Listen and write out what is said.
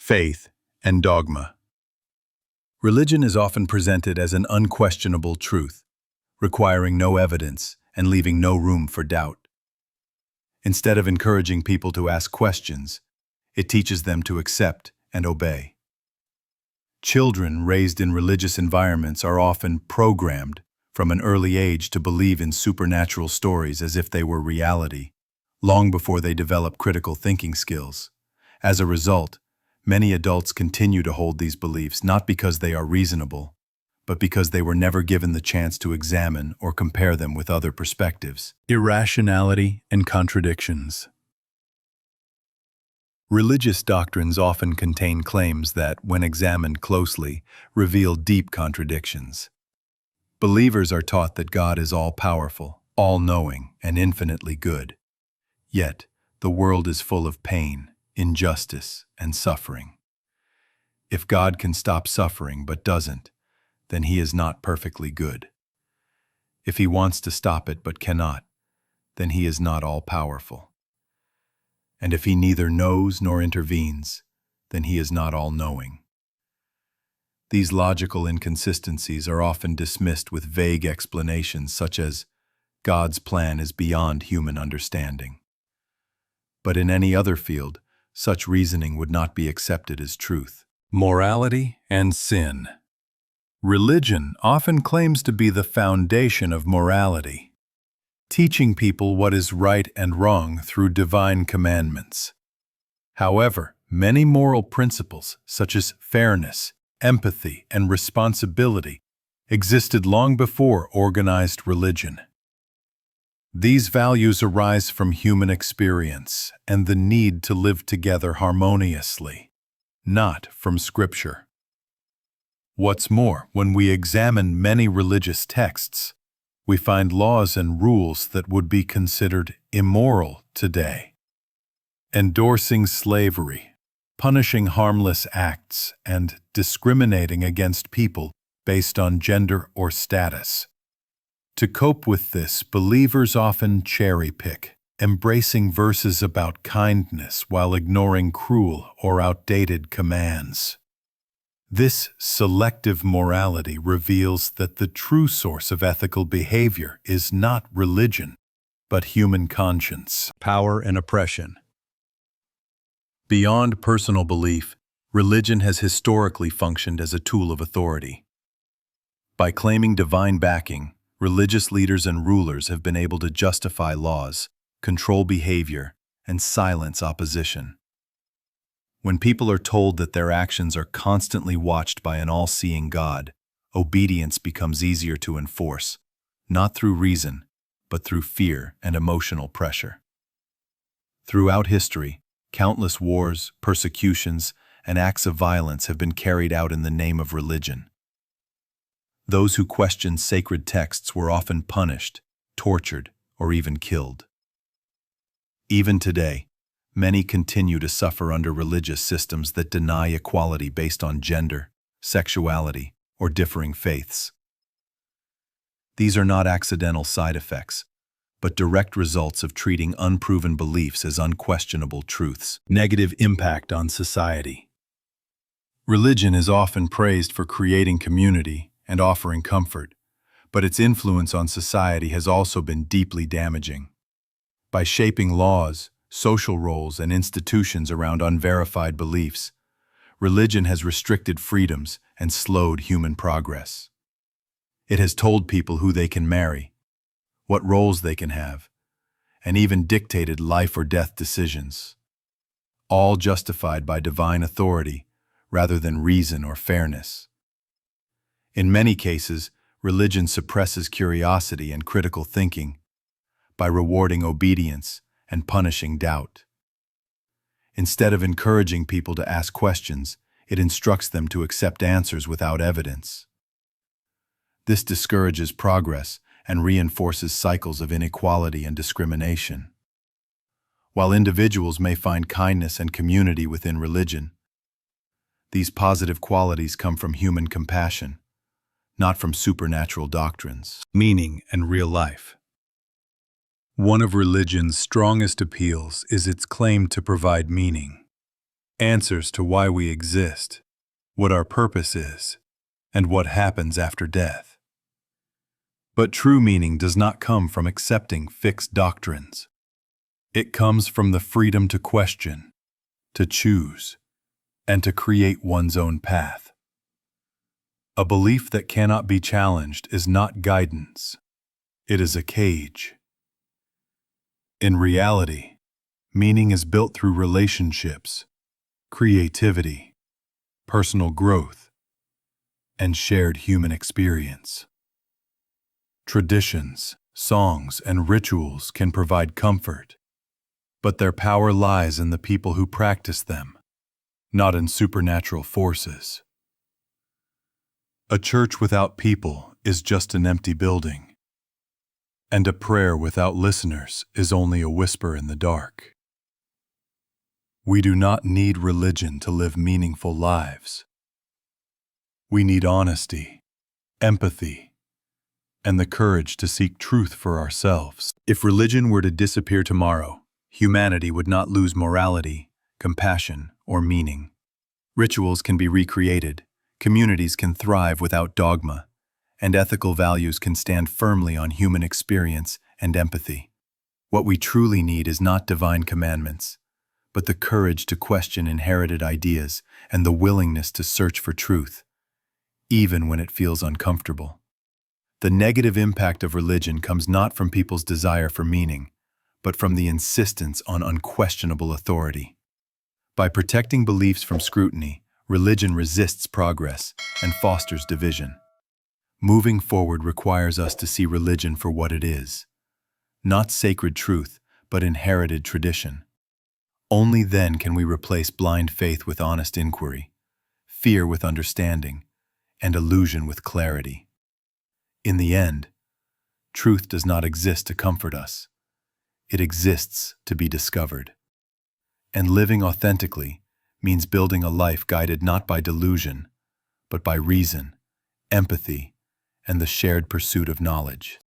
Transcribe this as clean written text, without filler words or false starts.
faith, and dogma. Religion is often presented as an unquestionable truth, requiring no evidence and leaving no room for doubt. Instead of encouraging people to ask questions, it teaches them to accept and obey. Children raised in religious environments are often programmed from an early age to believe in supernatural stories as if they were reality, long before they develop critical thinking skills. As a result, many adults continue to hold these beliefs not because they are reasonable, but because they were never given the chance to examine or compare them with other perspectives. Irrationality and contradictions. Religious doctrines often contain claims that, when examined closely, reveal deep contradictions. Believers are taught that God is all-powerful, all-knowing, and infinitely good. Yet, the world is full of pain, injustice, and suffering. If God can stop suffering but doesn't, then He is not perfectly good. If He wants to stop it but cannot, then He is not all-powerful. And if He neither knows nor intervenes, then He is not all-knowing. These logical inconsistencies are often dismissed with vague explanations such as, God's plan is beyond human understanding. But in any other field, such reasoning would not be accepted as truth. Morality and sin. Religion often claims to be the foundation of morality, teaching people what is right and wrong through divine commandments. However, many moral principles, such as fairness, empathy, and responsibility, existed long before organized religion. These values arise from human experience and the need to live together harmoniously, not from Scripture. What's more, when we examine many religious texts, we find laws and rules that would be considered immoral today. Endorsing slavery, punishing harmless acts, and discriminating against people based on gender or status. To cope with this, believers often cherry-pick, embracing verses about kindness while ignoring cruel or outdated commands. This selective morality reveals that the true source of ethical behavior is not religion, but human conscience. Power and oppression. Beyond personal belief, religion has historically functioned as a tool of authority. By claiming divine backing, religious leaders and rulers have been able to justify laws, control behavior, and silence opposition. When people are told that their actions are constantly watched by an all-seeing God, obedience becomes easier to enforce, not through reason, but through fear and emotional pressure. Throughout history, countless wars, persecutions, and acts of violence have been carried out in the name of religion. Those who questioned sacred texts were often punished, tortured, or even killed. Even today, many continue to suffer under religious systems that deny equality based on gender, sexuality, or differing faiths. These are not accidental side effects, but direct results of treating unproven beliefs as unquestionable truths. Negative impact on society. Religion is often praised for creating community and offering comfort, but its influence on society has also been deeply damaging. By shaping laws, social roles, and institutions around unverified beliefs, religion has restricted freedoms and slowed human progress. It has told people who they can marry, what roles they can have, and even dictated life or death decisions, all justified by divine authority rather than reason or fairness. In many cases, religion suppresses curiosity and critical thinking by rewarding obedience and punishing doubt. Instead of encouraging people to ask questions, it instructs them to accept answers without evidence. This discourages progress and reinforces cycles of inequality and discrimination. While individuals may find kindness and community within religion, these positive qualities come from human compassion, not from supernatural doctrines. Meaning and real life. One of religion's strongest appeals is its claim to provide meaning. answers to why we exist, what our purpose is, and what happens after death. But true meaning does not come from accepting fixed doctrines. It comes from the freedom to question, to choose, and to create one's own path. A belief that cannot be challenged is not guidance. It is a cage. In reality, meaning is built through relationships, creativity, personal growth, and shared human experience. Traditions, songs, and rituals can provide comfort, but their power lies in the people who practice them, not in supernatural forces. A church without people is just an empty building, and a prayer without listeners is only a whisper in the dark. We do not need religion to live meaningful lives. We need honesty, empathy, and the courage to seek truth for ourselves. If religion were to disappear tomorrow, humanity would not lose morality, compassion, or meaning. Rituals can be recreated, communities can thrive without dogma, and ethical values can stand firmly on human experience and empathy. What we truly need is not divine commandments, but the courage to question inherited ideas and the willingness to search for truth, even when it feels uncomfortable. The negative impact of religion comes not from people's desire for meaning, but from the insistence on unquestionable authority. By protecting beliefs from scrutiny, religion resists progress and fosters division. Moving forward requires us to see religion for what it is, not sacred truth, but inherited tradition. Only then can we replace blind faith with honest inquiry, fear with understanding, and illusion with clarity. In the end, truth does not exist to comfort us. It exists to be discovered. And living authentically means building a life guided not by delusion, but by reason, empathy, and the shared pursuit of knowledge.